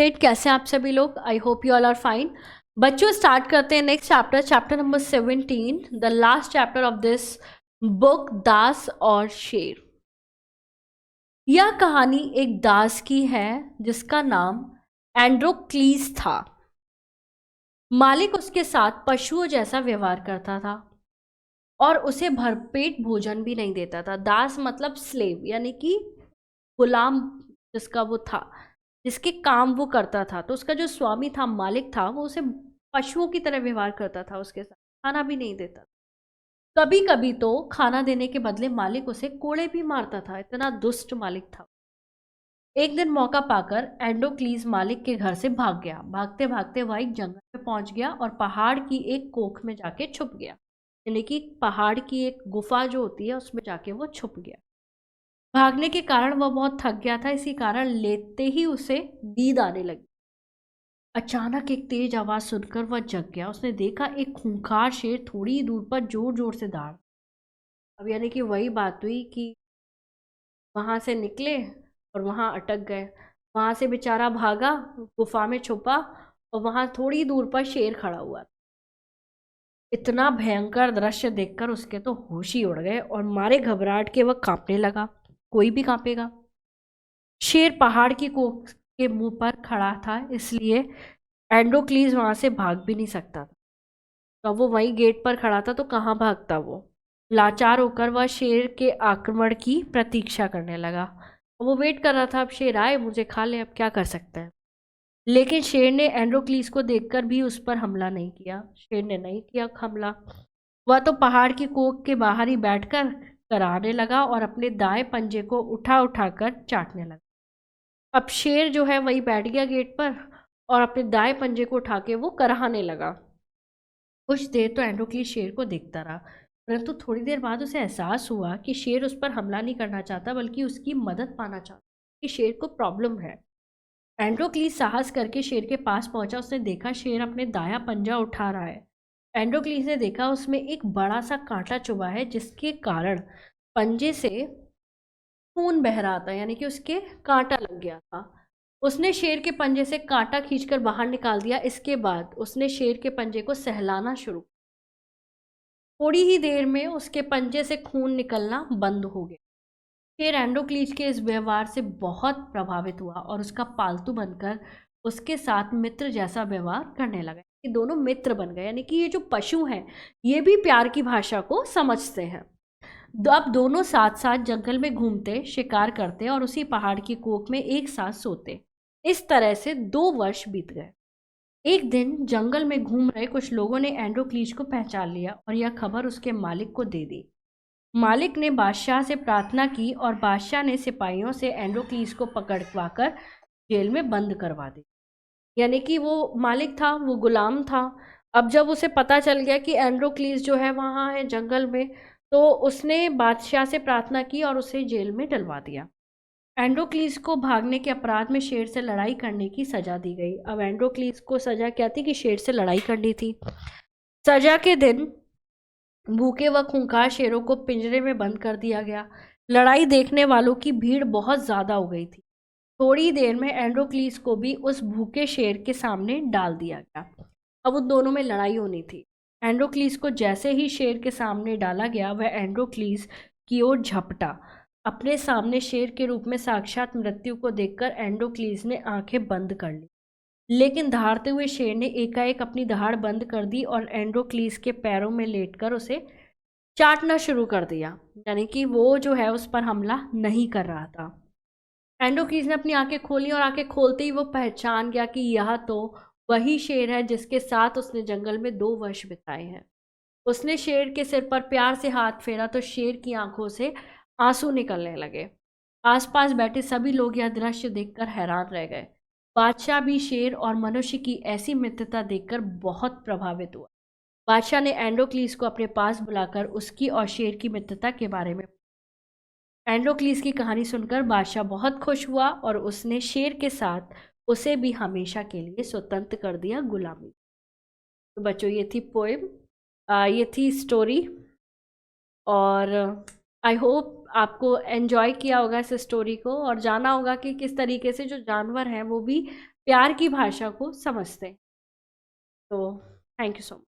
Great. कैसे हैं आप सभी लोग? I hope you all are fine. बच्चों, स्टार्ट करते हैं next chapter, chapter number 17, the last chapter of this book, दास और शेर। यह कहानी एक दास की है जिसका नाम एंड्रोक्लीस था। मालिक उसके साथ पशुओं जैसा व्यवहार करता था और उसे भरपेट भोजन भी नहीं देता था। दास मतलब स्लेव, यानी कि गुलाम, जिसका वो था, जिसके काम वो करता था। तो उसका जो स्वामी था, मालिक था, वो उसे पशुओं की तरह व्यवहार करता था, उसके साथ खाना भी नहीं देता। कभी कभी तो खाना देने के बदले मालिक उसे कोड़े भी मारता था, इतना दुष्ट मालिक था। एक दिन मौका पाकर एंडोक्लीस मालिक के घर से भाग गया। भागते भागते वह एक जंगल में पहुंच गया और पहाड़ की एक कोख में जाके छुप गया, यानी कि पहाड़ की एक गुफा जो होती है उसमें जाके वो छुप गया। भागने के कारण वह बहुत थक गया था, इसी कारण लेटते ही उसे नींद आने लगी। अचानक एक तेज आवाज सुनकर वह जग गया। उसने देखा एक खूंखार शेर थोड़ी ही दूर पर जोर जोर से दौड़ा। अब यानी कि वही बात हुई कि वहां से निकले और वहां अटक गए। वहां से बेचारा भागा, गुफा में छुपा, और वहां थोड़ी दूर पर शेर खड़ा हुआ। इतना भयंकर दृश्य देखकर उसके तो होश ही उड़ गए और मारे घबराहट के वह कांपने लगा। कोई भी कांपेगा। शेर पहाड़ की कोख के मुंह पर खड़ा था, इसलिए एंडोक्लीस वहां से भाग भी नहीं सकता था। तो वो वहीं गेट पर खड़ा था, तो कहाँ भागता वो। लाचार होकर वह शेर के आक्रमण की प्रतीक्षा करने लगा। वो वेट कर रहा था, अब शेर आए मुझे खा ले, अब क्या कर सकता है। लेकिन शेर ने एंड्रोक्लीस को देखकर भी उस पर हमला नहीं किया। शेर ने नहीं किया हमला। वह तो पहाड़ की कोख के बाहर ही बैठकर कराहने लगा और अपने दाएं पंजे को उठा उठाकर चाटने लगा। अब शेर जो है वही बैठ गया गेट पर और अपने दाएं पंजे को उठा के वो कराहने लगा। कुछ देर तो एंड्रोक्लीस शेर को देखता रहा, परंतु थोड़ी देर बाद उसे एहसास हुआ कि शेर उस पर हमला नहीं करना चाहता, बल्कि उसकी मदद पाना चाहता, कि शेर को प्रॉब्लम है। एंड्रोक्लीस साहस करके शेर के पास पहुंचा। उसने देखा शेर अपने दायां पंजा उठा रहा है। एंड्रोक्लीस ने देखा उसमें एक बड़ा सा कांटा चुभा है, जिसके कारण पंजे से खून बह रहा था, यानी कि उसके कांटा लग गया था। उसने शेर के पंजे से कांटा खींचकर बाहर निकाल दिया। इसके बाद उसने शेर के पंजे को सहलाना शुरू। थोड़ी ही देर में उसके पंजे से खून निकलना बंद हो गया। शेर एंडोक्लीज के इस व्यवहार से बहुत प्रभावित हुआ और उसका पालतू बनकर उसके साथ मित्र जैसा व्यवहार करने लगा। ये दोनों मित्र बन गए, यानी कि ये जो पशु हैं ये भी प्यार की भाषा को समझते हैं। अब दोनों साथ साथ जंगल में घूमते, शिकार करते और उसी पहाड़ की कोख में एक साथ सोते। इस तरह से 2 वर्ष बीत गए। एक दिन जंगल में घूम रहे कुछ लोगों ने एंड्रोक्लीज को पहचान लिया और यह खबर उसके मालिक को दे दी। मालिक ने बादशाह से प्रार्थना की और बादशाह ने सिपाहियों से एंड्रोक्लीस को पकड़वाकर जेल में बंद करवा दी। यानी कि वो मालिक था, वो गुलाम था। अब जब उसे पता चल गया कि एंड्रोक्लीस जो है वहाँ है जंगल में, तो उसने बादशाह से प्रार्थना की और उसे जेल में डलवा दिया। एंड्रोक्लीस को भागने के अपराध में शेर से लड़ाई करने की सजा दी गई। अब एंड्रोक्लीस को सजा क्या थी कि शेर से लड़ाई करनी थी। सजा के दिन भूखे व खूंखार शेरों को पिंजरे में बंद कर दिया गया। लड़ाई देखने वालों की भीड़ बहुत ज्यादा हो गई थी। थोड़ी देर में एंड्रोक्लीस को भी उस भूखे शेर के सामने डाल दिया गया। अब उन दोनों में लड़ाई होनी थी। एंड्रोक्लीस को जैसे ही शेर के सामने डाला गया, वह एंड्रोक्लीस की ओर झपटा। अपने सामने शेर के रूप में साक्षात मृत्यु को देखकर एंड्रोक्लीस ने आंखें बंद कर ली। लेकिन दहाड़ते हुए शेर ने एकाएक अपनी दहाड़ बंद कर दी और एंड्रोक्लीस के पैरों में लेटकर उसे चाटना शुरू कर दिया, यानी कि वो जो है उस पर हमला नहीं कर रहा था। एंड्रोक्लीस ने अपनी आंखें खोली और आंखें खोलते ही वो पहचान गया कि यह तो वही शेर है जिसके साथ उसने जंगल में 2 वर्ष बिताए हैं। उसने शेर के सिर पर प्यार से हाथ फेरा तो शेर की आंखों से आंसू निकलने लगे। आसपास बैठे सभी लोग यह दृश्य देखकर हैरान रह गए। बादशाह भी शेर और मनुष्य की ऐसी मित्रता देखकर बहुत प्रभावित हुआ। बादशाह ने एंड्रोक्लीस को अपने पास बुलाकर उसकी और शेर की मित्रता के बारे में। एंड्रोक्लीस की कहानी सुनकर बादशाह बहुत खुश हुआ और उसने शेर के साथ उसे भी हमेशा के लिए स्वतंत्र कर दिया, गुलामी। तो बच्चों, ये थी पोएम, ये थी स्टोरी, और आई होप आपको एंजॉय किया होगा इस स्टोरी को और जाना होगा कि किस तरीके से जो जानवर हैं वो भी प्यार की भाषा को समझते हैं। तो थैंक यू सो मच।